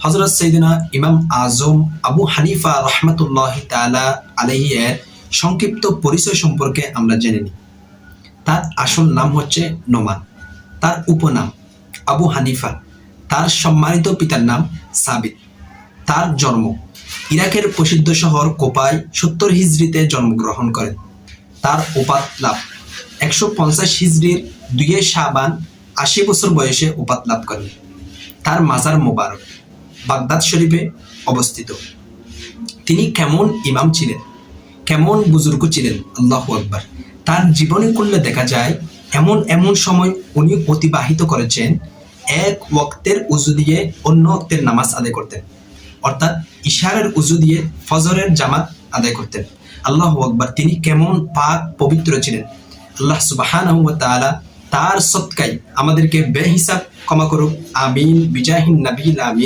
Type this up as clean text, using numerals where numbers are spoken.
হযরত সাইয়েদনা ইমাম আজম আবু হানিফা রাহমাতুল্লাহি তাআলা আলাইহি এর সংক্ষিপ্ত পরিচয় সম্পর্কে আমরা জেনে নিই। তার আসল নাম হচ্ছে নোমান, তার উপনাম আবু হানিফা, তার সম্মানিত পিতার নাম সাবিত। তার জন্ম ইরাকের প্রসিদ্ধ শহর কোপায় 70 হিজরিতে জন্মগ্রহণ করেন। তার ওপাত লাভ 150 হিজরির 2 শাবান 80 বছর বয়সে ওপাত লাভ করেন। তার মাজার মোবারক বাগদাদ শরীফে অবস্থিত। তিনি কেমন ইমাম ছিলেন, কেমন বুজুর্গ ছিলেন, আল্লাহু আকবার। তার জীবনী করলে দেখা যায় এমন এমন সময় উনি অতিবাহিত করেছেন, এক ওয়াক্তের উজু দিয়ে অন্য ওয়াক্তের নামাজ আদায় করতেন, অর্থাৎ ইশারের উজু দিয়ে ফজরের জামাত আদায় করতেন। আল্লাহু আকবার। তিনি কেমন পাক পবিত্র ছিলেন। আল্লাহ সুবহানাহু ওয়া তাআলা তার সদকায় আমাদেরকে বেহিসাব ক্ষমা করুক, আমিন, বিজাহিন নবীল আমিন।